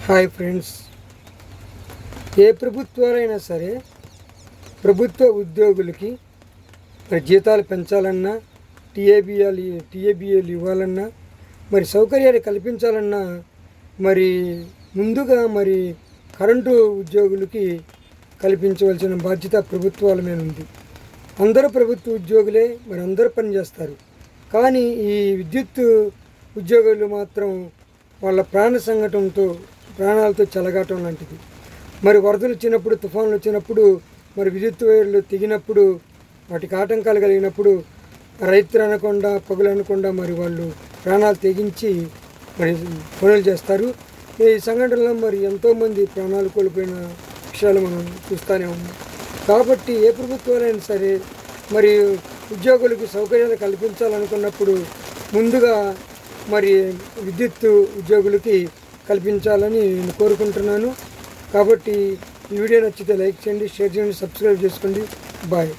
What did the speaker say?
Hi friends, ఏ ప్రభుత్వాలైనా సరే ప్రభుత్వ ఉద్యోగులకి మరి జీతాలు పెంచాలన్నా, టీఏబిఏలు ఇవ్వాలన్నా, మరి సౌకర్యాలు కల్పించాలన్నా మరి ముందుగా మరి కరెంటు ఉద్యోగులకి కల్పించవలసిన బాధ్యత ప్రభుత్వాల మీద ఉంది. అందరూ ప్రభుత్వ ఉద్యోగులే, మరి అందరూ పనిచేస్తారు. కానీ ఈ విద్యుత్ ఉద్యోగులు మాత్రం వాళ్ళ ప్రాణాలతో చెలగాటం లాంటిది. మరి వరదలు వచ్చినప్పుడు, తుఫాన్లు వచ్చినప్పుడు, మరి విద్యుత్ వైర్లు తెగినప్పుడు, వాటికి ఆటంకాలు కలిగినప్పుడు రైతులు అనకుండా పగులు అనకుండా మరి వాళ్ళు ప్రాణాలు తెగించి మరి పనులు చేస్తారు. ఈ సంఘటనలో మరి ఎంతోమంది ప్రాణాలు కోల్పోయిన విషయాలు మనం చూస్తూనే ఉన్నాం. కాబట్టి ఏ ప్రభుత్వాలైనా సరే మరి ఉద్యోగులకు సౌకర్యాలు కల్పించాలనుకున్నప్పుడు ముందుగా మరి విద్యుత్ ఉద్యోగులకి కల్పించాలని నేను కోరుకుంటున్నాను. కాబట్టి ఈ వీడియో నచ్చితే లైక్ చేయండి, షేర్ చేయండి, సబ్స్క్రైబ్ చేసుకోండి. బాయ్.